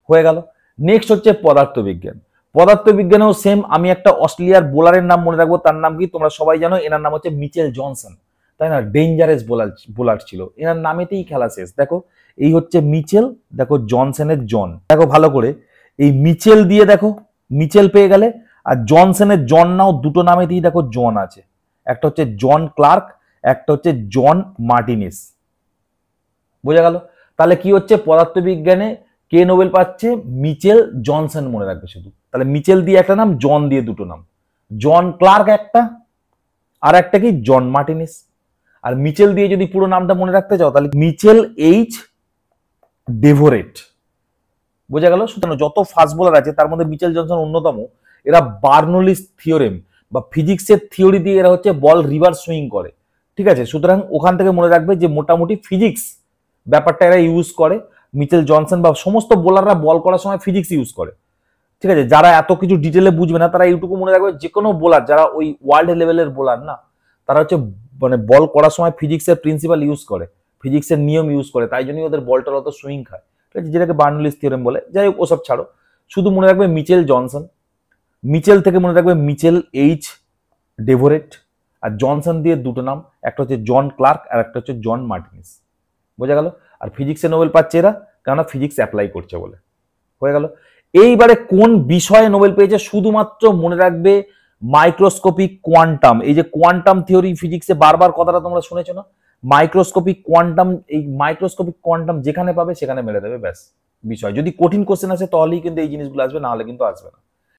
হয়ে গেল। নেক্সট হচ্ছে পদার্থবিজ্ঞান। পদার্থবিজ্ঞানেও সেম, আমি একটা অস্ট্রেলিয়ার বোলারের নাম মনে রাখবো, তার নাম কি তোমরা সবাই জানো, এনার নাম হচ্ছে মিচেল জনসন, তাই না? ডেঞ্জারাস বোলার ছিল, এনার নামেতেই খেলা শেষ। দেখো এই হচ্ছে মিচেল, দেখো জনসনের জন, দেখো ভালো করে এই মিচেল দিয়ে দেখো মিচেল পেয়ে গেলে, আর জনসনের জন নাও, দুটো নামেতেই দেখো জন আছে, একটা হচ্ছে জন ক্লার্ক, একটা হচ্ছে জন মার্টিনেস। বোঝা গেল? তাহলে কি হচ্ছে, পদার্থবিজ্ঞানে কে নোবেল পাচ্ছে? মিচেল জনসন মনে রাখবে শুধু। তাহলে মিচেল দিয়ে একটা নাম, জন দিয়ে দুটো নাম, জন ক্লার্ক একটা, আর একটা কি জন মার্টিনেস। আর মিচেল দিয়ে যদি পুরো নামটা মনে রাখতে চাও তাহলে মিচেল এইচ ডেভোরেট। বোঝা গেল? সুতরাং যত ফাস্ট বোলার আছে তার মধ্যে মিচেল জনসন অন্যতম। এরা বার্নৌলিস থিওরেম বা ফিজিক্সের থিওরি দিয়ে এরা হচ্ছে বল রিভার্স সুইং করে, ঠিক আছে? সুতরাং ওখান থেকে মনে রাখবে যে মোটামুটি ফিজিক্স ব্যাপারটা এরা ইউজ করে। মিচেল জনসন বা সমস্ত বোলাররা বল করার সময় ফিজিক্স ইউজ করে, ঠিক আছে? যারা এত কিছু ডিটেলে বুঝবে না তারা এইটুকু মনে রাখবে, যে কোনো বোলার যারা ওই ওয়ার্ল্ড লেভেলের বোলার না, তারা হচ্ছে মানে বল করার সময় ফিজিক্সের প্রিন্সিপাল ইউজ করে, ফিজিক্সের নিয়ম ইউজ করে, তাই জন্যই ওদের বলটার অত সুইং খায়, ঠিক আছে? যেটাকে বার্নৌলিস থিওরেম বলে। যাই হোক ওসব ছাড়ো, শুধু মনে রাখবে মিচেল জনসন। মিচেল থেকে মনে রাখবে মিচেল এইচ ডেভোরেট, আর জনসন দিয়ে দুটো নাম, একটা হচ্ছে জন ক্লার্ক আর একটা হচ্ছে জন মার্টিনেস। বোঝা গেল? আর ফিজিক্সে নোবেল পাচ্ছে এরা, কেননা ফিজিক্স অ্যাপ্লাই করছে বলে। হয়ে গেল। এইবারে কোন বিষয়ে নোবেল পেয়েছে শুধুমাত্র মনে রাখবে, মাইক্রোস্কোপিক কোয়ান্টাম। এই যে কোয়ান্টাম থিওরি ফিজিক্সে বারবার কথাটা তোমরা শুনেছো না, মাইক্রোস্কোপিক কোয়ান্টাম। এই মাইক্রোস্কোপিক কোয়ান্টাম যেখানে পাবে সেখানে মেরে দেবে, ব্যাস বিষয়। যদি কঠিন কোশ্চেন আসে তাহলেই কিন্তু এই জিনিসগুলো আসবে, না হলে কিন্তু আসবে না।